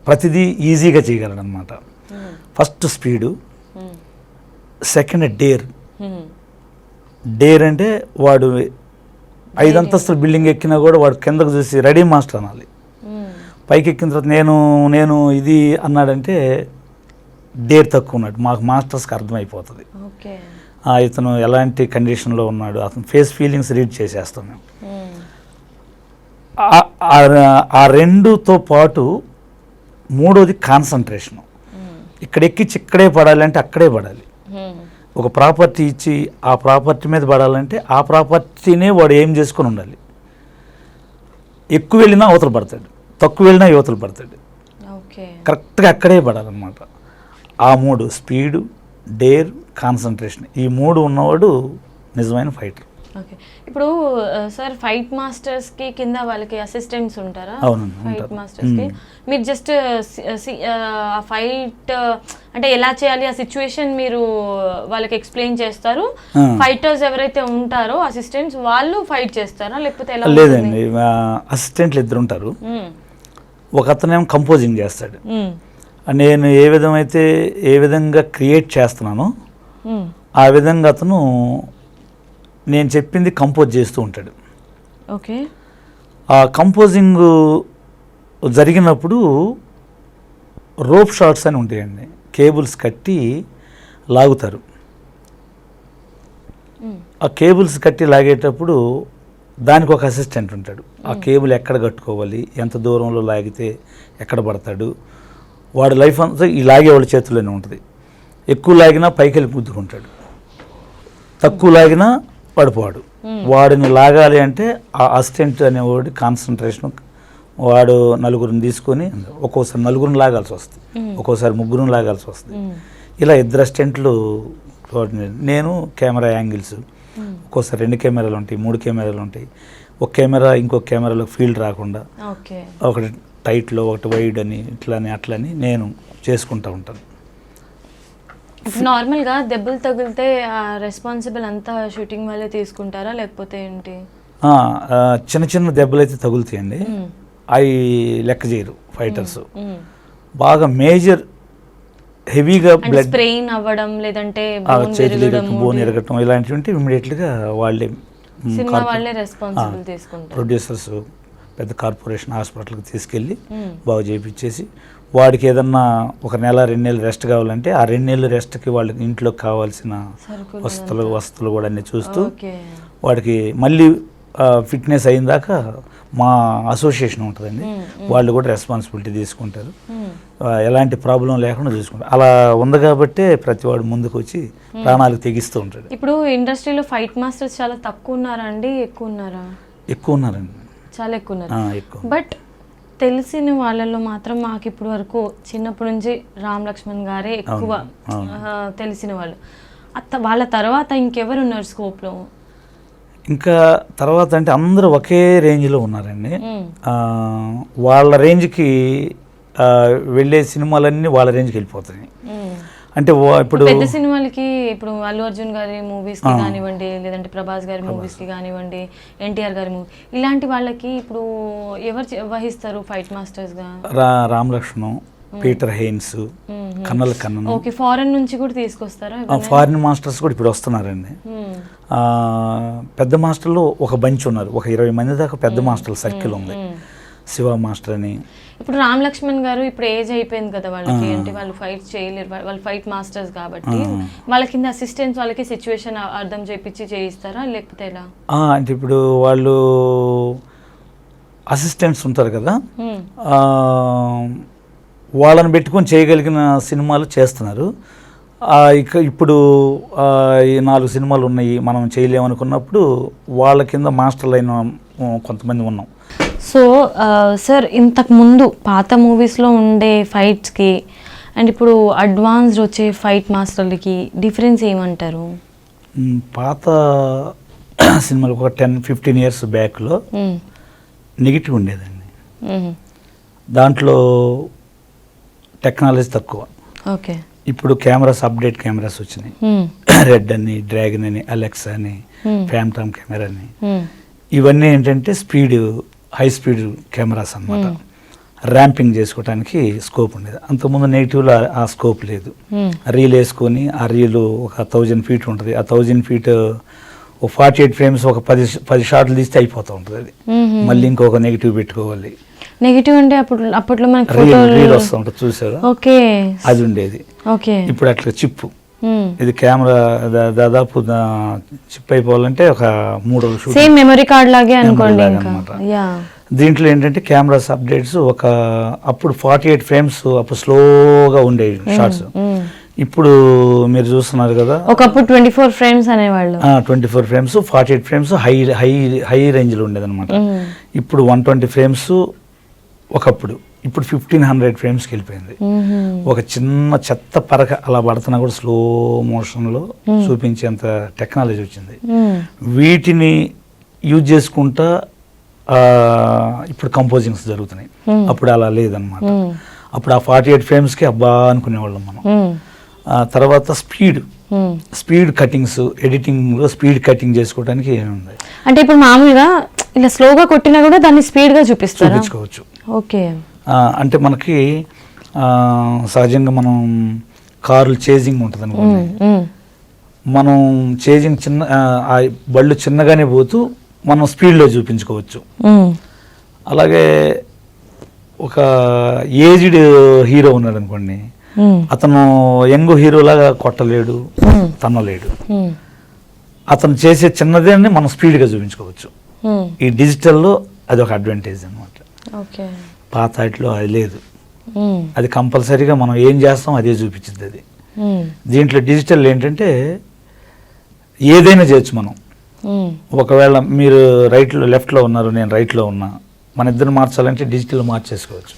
ప్రతిదీ ఈజీగా చేయగలడు అనమాట. ఫస్ట్ స్పీడు, సెకండ్ డేర్ అంటే వాడు 5 అంతస్తుల బిల్డింగ్ ఎక్కినా కూడా వాడు కిందకు చూసి రెడీ మాస్టర్ అనాలి. పైకి ఎక్కిన తర్వాత నేను ఇది అన్నాడంటే డేర్ తక్కువ ఉన్నాడు, మాకు మాస్టర్స్కి అర్థమైపోతుంది ఇతను ఎలాంటి కండిషన్లో ఉన్నాడు, అతను ఫేస్ ఫీలింగ్స్ రీడ్ చేసేస్తాం మేము. ఆ రెండుతో పాటు మూడోది కాన్సన్ట్రేషను. ఇక్కడ ఎక్కించి ఇక్కడే పడాలంటే అక్కడే పడాలి. ఒక ప్రాపర్టీ ఇచ్చి ఆ ప్రాపర్టీ మీద పడాలంటే ఆ ప్రాపర్టీనే వాడు ఏం చేసుకొని ఉండాలి. ఎక్కువ వెళ్ళినా అవతల పడతాడు, తక్కువ వెళ్ళినా యువతలు పడతాడు. కరెక్ట్గా అక్కడే పడాలన్నమాట. ఆ 3 స్పీడు, డేర్, కాన్సన్ట్రేషన్, ఈ 3 ఉన్నవాడు నిజమైన ఫైటర్. ఓకే. ఇప్పుడు సార్ ఫైట్ మాస్టర్స్కి కింద వాళ్ళకి అసిస్టెంట్స్ ఉంటారా? అవునండి, ఫైట్ మాస్టర్స్కి మీరు జస్ట్ ఆ ఫైట్ అంటే ఎలా చేయాలి ఆ సిచ్యువేషన్ మీరు వాళ్ళకి ఎక్స్ప్లెయిన్ చేస్తారు. ఫైటర్స్ ఎవరైతే ఉంటారో అసిస్టెంట్స్ వాళ్ళు ఫైట్ చేస్తారా లేకపోతే ఎలా? లేదండి, అసిస్టెంట్లు 2 ఉంటారు. ఒక అతనేమో కంపోజింగ్ చేస్తాడు. నేను ఏ విధంగా క్రియేట్ చేస్తున్నానో ఆ విధంగా అతను నేను చెప్పింది కంపోజ్ చేస్తూ ఉంటాడు. ఓకే. ఆ కంపోజింగ్ జరిగినప్పుడు రోప్ షాట్స్ అని ఉంటాయండి, కేబుల్స్ కట్టి లాగుతారు. ఆ కేబుల్స్ కట్టి లాగేటప్పుడు దానికి ఒక అసిస్టెంట్ ఉంటాడు. ఆ కేబుల్ ఎక్కడ కట్టుకోవాలి, ఎంత దూరంలో లాగితే ఎక్కడ పడతాడు, వాడి లైఫ్ అంతా ఈ లాగేవాళ్ళ చేతుల్లోనే ఉంటుంది. ఎక్కువ లాగినా పైకి వెళ్ళి గుద్దుకుంటాడు, తక్కువ లాగినా పడిపోవాడు. వాడిని లాగాలి అంటే ఆ అసిస్టెంట్ అనేవాడు కాన్సన్ట్రేషన్, వాడు 4 తీసుకొని ఒక్కోసారి 4 లాగాల్సి వస్తుంది, ఒక్కోసారి 3 లాగాల్సి వస్తుంది. ఇలా 2 అసిస్టెంట్లు, నేను కెమెరా యాంగిల్స్, ఒక్కోసారి 2 కెమెరాలు ఉంటాయి, 3 కెమెరాలు ఉంటాయి. ఒక కెమెరా ఇంకొక కెమెరాలో ఫీల్డ్ రాకుండా ఒకటి టైట్లో ఒకటి వైడ్ అని ఇట్లని అట్లని నేను చేసుకుంటూ ఉంటాను. నార్మల్గా దెబ్బలు తగిలితే రెస్పాన్సిబుల్ అంతా షూటింగ్ వాళ్ళే తీసుకుంటారా లేకపోతే ఏంటి? చిన్న దెబ్బలు అయితే తగులుతాయండి, అవి లెక్క చేయరు ఫైటర్స్. బాగా మేజర్ హెవీగా బ్లడ్ స్ప్రెయిన్ అవ్వడం లేదంటే బోన్ ఎరగటం ఇలాంటివి ఉంటే ఇమ్మీడియట్గా వాళ్ళే రెస్పాన్సిబుల్ తీసుకుంటారు. ప్రొడ్యూసర్స్, పెద్ద కార్పొరేషన్ హాస్పిటల్కి తీసుకెళ్ళి బాగు చేయించేసి వాడికి ఏదన్నా ఒక నెల 2 నెలలు రెస్ట్ కావాలంటే ఆ 2 నెలలు రెస్ట్కి వాళ్ళకి ఇంట్లోకి కావాల్సిన వసతులు కూడా అన్నీ చూస్తూ వాడికి మళ్ళీ ఫిట్నెస్ అయిన దాకా మా అసోసియేషన్ ఉంటుందండి, వాళ్ళు కూడా రెస్పాన్సిబిలిటీ తీసుకుంటారు, ఎలాంటి ప్రాబ్లం లేకుండా చూసుకుంటారు. అలా ఉంది కాబట్టే ప్రతి వాడు ముందుకు వచ్చి ప్రాణాలకు తెగిస్తూ ఉంటాడు. ఇప్పుడు ఇండస్ట్రీలో ఫైట్ మాస్టర్స్ చాలా తక్కువ ఉన్నారా అండి, ఎక్కువ ఉన్నారా? ఎక్కువ ఉన్నారండి, చాలా ఎక్కువ ఉన్నారు. ఎక్కువ. బట్ తెలిసిన వాళ్ళల్లో మాత్రం మాకు ఇప్పుడు వరకు చిన్నప్పటి నుంచి రామ్ లక్ష్మణ్ గారే ఎక్కువ తెలిసిన వాళ్ళు. వాళ్ళ తర్వాత ఇంకెవరు ఉన్నారు స్కోప్లో? ఇంకా తర్వాత అంటే అందరూ ఒకే రేంజ్లో ఉన్నారండి. వాళ్ళ రేంజ్కి వెళ్ళే సినిమాలన్నీ వాళ్ళ రేంజ్కి వెళ్ళిపోతాయి. అంటే ఇప్పుడు పెద్ద సినిమాలకి ఇప్పుడు అల్లు అర్జున్ గారి మూవీస్ కి కానివ్వండి, లేదంటే ప్రభాస్ గారి మూవీస్ కి కానివ్వండి, ఎన్టీఆర్ గారి మూవీ, ఇలాంటి వాళ్ళకి ఇప్పుడు ఎవరు వహిస్తారు ఫైట్ మాస్టర్స్ గా? రామ్ లక్ష్మణ్, పీటర్ హెయిన్స్, కన్నల కన్నన్. ఓకే, ఫారెన్ నుంచి కూడా తీసుకొస్తారా? ఫారిన్ మాస్టర్స్ కూడా ఇప్పుడు వస్తున్నారండి. పెద్ద మాస్టర్లు ఒక బంచ్ ఉన్నారు, ఒక 20 మంది దాకా పెద్ద మాస్టర్ల సర్కిల్ ఉంది. శివ మాస్టర్ అని. ఇప్పుడు రామ్ లక్ష్మణ్ గారు ఇప్పుడు ఏజ్ అయిపోయింది కదా వాళ్ళకి, అంటే వాళ్ళు ఫైట్ చేయలేరు, వాళ్ళు ఫైట్ మాస్టర్స్ కాబట్టి వాళ్ళ కింద అసిస్టెంట్స్ వాళ్ళకి సిచ్యువేషన్ అర్థం చేయించి చేయిస్తారా లేకపోతే ఎలా? అంటే ఇప్పుడు వాళ్ళు అసిస్టెంట్స్ ఉంటారు కదా, వాళ్ళని పెట్టుకొని చేయగలిగిన సినిమాలు చేస్తున్నారు. ఇక ఇప్పుడు ఈ 4 సినిమాలు ఉన్నాయి, మనం చేయలేమనుకున్నప్పుడు వాళ్ళ కింద మాస్టర్లు అయిన కొంతమంది ఉన్నాం. సో సార్, ఇంతకు ముందు పాత మూవీస్లో ఉండే ఫైట్స్కి అండ్ ఇప్పుడు అడ్వాన్స్డ్ వచ్చే ఫైట్ మాస్టర్లకి డిఫరెన్స్ ఏమంటారు? పాత సినిమాలు ఒక 10-15 ఇయర్స్ బ్యాక్లో నెగిటివ్ ఉండేదండి, దాంట్లో టెక్నాలజీ తక్కువ. ఓకే, ఇప్పుడు కెమెరాస్ అప్డేట్ కెమెరాస్ వచ్చినాయి, రెడ్ అని, డ్రాగన్ అని, అలెక్సా అని, ఫ్యామ్టామ్ కెమెరా అని. ఇవన్నీ ఏంటంటే హై స్పీడ్ కెమెరాస్ అన్నమాట. ర్యాంపింగ్ చేసుకోవడానికి స్కోప్ ఉండేది. అంతకుముందు నెగిటివ్లో ఆ స్కోప్ లేదు. రీల్ వేసుకొని ఆ రీలు ఒక 1000 ఫీట్ ఉంటుంది, ఆ 1000 ఫీట్ ఒక 48 ఫ్రేమ్స్ ఒక 10 షాట్లు తీస్తే అయిపోతూ ఉంటుంది. అది మళ్ళీ ఇంకొక నెగిటివ్ పెట్టుకోవాలి. నెగిటివ్ అంటే అప్పట్లో మనకి రీల్ వస్తూ ఉంటుంది, చూసారు? ఓకే, అది ఉండేది. ఓకే, ఇప్పుడు అట్లా చిప్పు, ఇది కెమెరా దాదాపు చిప్ అయిపోవాలంటే ఒక 3 రోజులు సేమ్ మెమరీ కార్డ్ లాగే అనుకోండి అన్నమాట. దీంట్లో ఏంటంటే కెమెరాస్ అప్డేట్స్ అప్పుడు 48 ఫ్రేమ్స్ అప్పుడు స్లోగా ఉండేవి షార్ట్స్. ఇప్పుడు మీరు చూస్తున్నారు కదా, ఒకప్పుడు 24 ఫ్రేమ్స్ అనేవాళ్ళు. 24 ఫ్రేమ్స్, 48 ఫ్రేమ్స్ హై రేంజ్లో ఉండేది అనమాట. ఇప్పుడు 120 ఫ్రేమ్స్ ఒకప్పుడు, ఇప్పుడు 1500 ఫ్రేమ్స్కి వెళ్ళిపోయింది. ఒక చిన్న చెత్త పరక అలా పడుతున్నా కూడా స్లో మోషన్లో చూపించేంత టెక్నాలజీ వచ్చింది. వీటిని యూజ్ చేసుకుంటా ఇప్పుడు కంపోజింగ్స్ జరుగుతున్నాయి. అప్పుడు అలా లేదనమాట. అప్పుడు ఆ 48 ఫ్రేమ్స్కి అబ్బా అనుకునేవాళ్ళం మనం. తర్వాత స్పీడ్ కటింగ్స్, ఎడిటింగ్లో స్పీడ్ కటింగ్ చేసుకోవడానికి ఏముంది అంటే ఇప్పుడు మామూలుగా ఇలా స్లోగా కొట్టినా కూడా దాన్ని స్పీడ్గా చూపించుకోవచ్చు. ఓకే, అంటే మనకి సహజంగా మనం కార్లు చేజింగ్ ఉంటుంది అనుకోండి, మనం చేజింగ్ బళ్ళు చిన్నగానే పోతూ మనం స్పీడ్లో చూపించుకోవచ్చు. అలాగే ఒక ఏజ్డ్ హీరో ఉన్నాడు అనుకోండి, అతను యంగ్ హీరోలాగా కొట్టలేడు, తన్నలేడు. అతను చేసే చిన్నదాన్ని మనం స్పీడ్గా చూపించుకోవచ్చు. ఈ డిజిటల్లో అది ఒక అడ్వాంటేజ్ అనమాట. పాత వాటిలో అది లేదు. అది కంపల్సరీగా మనం ఏం చేస్తాం అదే చూపించింది అది. దీంట్లో డిజిటల్ ఏంటంటే ఏదైనా చేయొచ్చు మనం. ఒకవేళ మీరు లెఫ్ట్లో ఉన్నారు, నేను రైట్లో ఉన్నా, మన ఇద్దరు మార్చాలంటే డిజిటల్ మార్చేసుకోవచ్చు.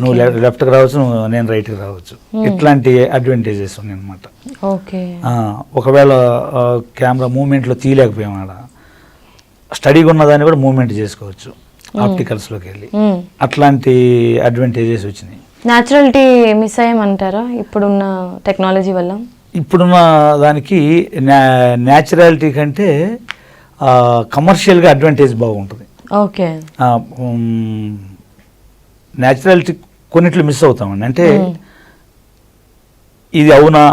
నువ్వు లెఫ్ట్కి రావచ్చు, నేను రైట్కి రావచ్చు. ఇట్లాంటి అడ్వాంటేజెస్ ఉన్నాయి అనమాట. ఒకవేళ కెమెరా మూమెంట్లో తీయలేకపోయాం, ఆడ స్టడీగా ఉన్నదాన్ని కూడా మూమెంట్ చేసుకోవచ్చు ఆప్టికల్స్లోకి వెళ్ళి. అట్లాంటి అడ్వాంటేజెస్ వచ్చినాయి. న్యాచురాలిటీ మిస్ అయ్యామంటారా ఇప్పుడున్న టెక్నాలజీ వల్ల? ఇప్పుడున్న దానికి న్యాచురాలిటీ కంటే కమర్షియల్గా అడ్వాంటేజ్ బాగుంటుంది. ఓకే, న్యాచురాలిటీ కొన్నిట్లు మిస్ అవుతామండి. అంటే ఇది అవునా,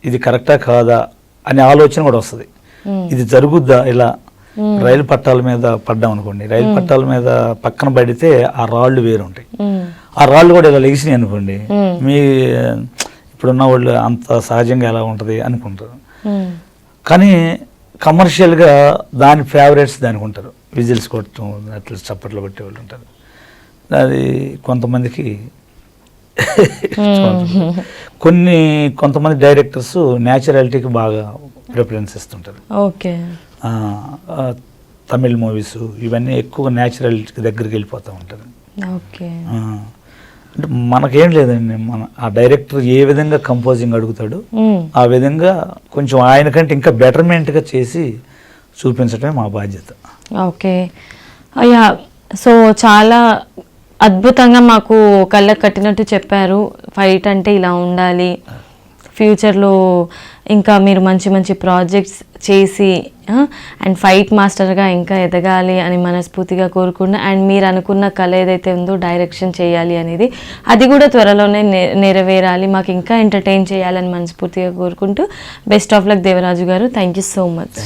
ఇది కరెక్టా కాదా అనే ఆలోచన కూడా వస్తుంది. ఇది జరుగుద్దా ఇలా, రైలు పట్టాల మీద పడ్డాం అనుకోండి, రైలు పట్టాల మీద పక్కన పడితే ఆ రాళ్ళు వేరు ఉంటాయి. ఆ రాళ్ళు కూడా ఇలా లెగిసినాయి అనుకోండి, మీ ఇప్పుడున్న వాళ్ళు అంత సహజంగా ఎలా ఉంటుంది అనుకుంటారు. కానీ కమర్షియల్గా దాని ఫేవరెట్స్ దానికి ఉంటారు, విజిల్స్ కొట్టడం, అట్లా చప్పట్లు కొట్టే వాళ్ళు ఉంటారు. అది కొంతమందికి కొంతమంది డైరెక్టర్స్ న్యాచురాలిటీకి బాగా ప్రిఫరెన్స్ ఇస్తుంటారు. ఓకే, తమిళ్ మూవీస్ ఇవన్నీ ఎక్కువ న్యాచురాలిటీకి దగ్గరికి వెళ్ళిపోతూ ఉంటారు. ఓకే, అంటే మనకేం లేదండి, మన ఆ డైరెక్టర్ ఏ విధంగా కంపోజింగ్ అడుగుతాడు ఆ విధంగా కొంచెం ఆయన కంటే ఇంకా బెటర్మెంట్గా చేసి చూపించడమే మా బాధ్యత. ఓకే అయ్యా, సో చాలా అద్భుతంగా మాకు కళ్ళకు కట్టినట్టు చెప్పారు. ఫైట్ అంటే ఇలా ఉండాలి, ఫ్యూచర్లో ఇంకా మీరు మంచి మంచి ప్రాజెక్ట్స్ చేసి అండ్ ఫైట్ మాస్టర్గా ఇంకా ఎదగాలి అని మనస్ఫూర్తిగా కోరుకున్నా. అండ్ మీరు అనుకున్న కళ ఏదైతే ఉందో డైరెక్షన్ చేయాలి అనేది, అది కూడా త్వరలోనే నెరవేరాలి, మాకు ఇంకా ఎంటర్టైన్ చేయాలని మనస్ఫూర్తిగా కోరుకుంటూ బెస్ట్ ఆఫ్ లక్ దేవరాజు గారు. Thank you so much.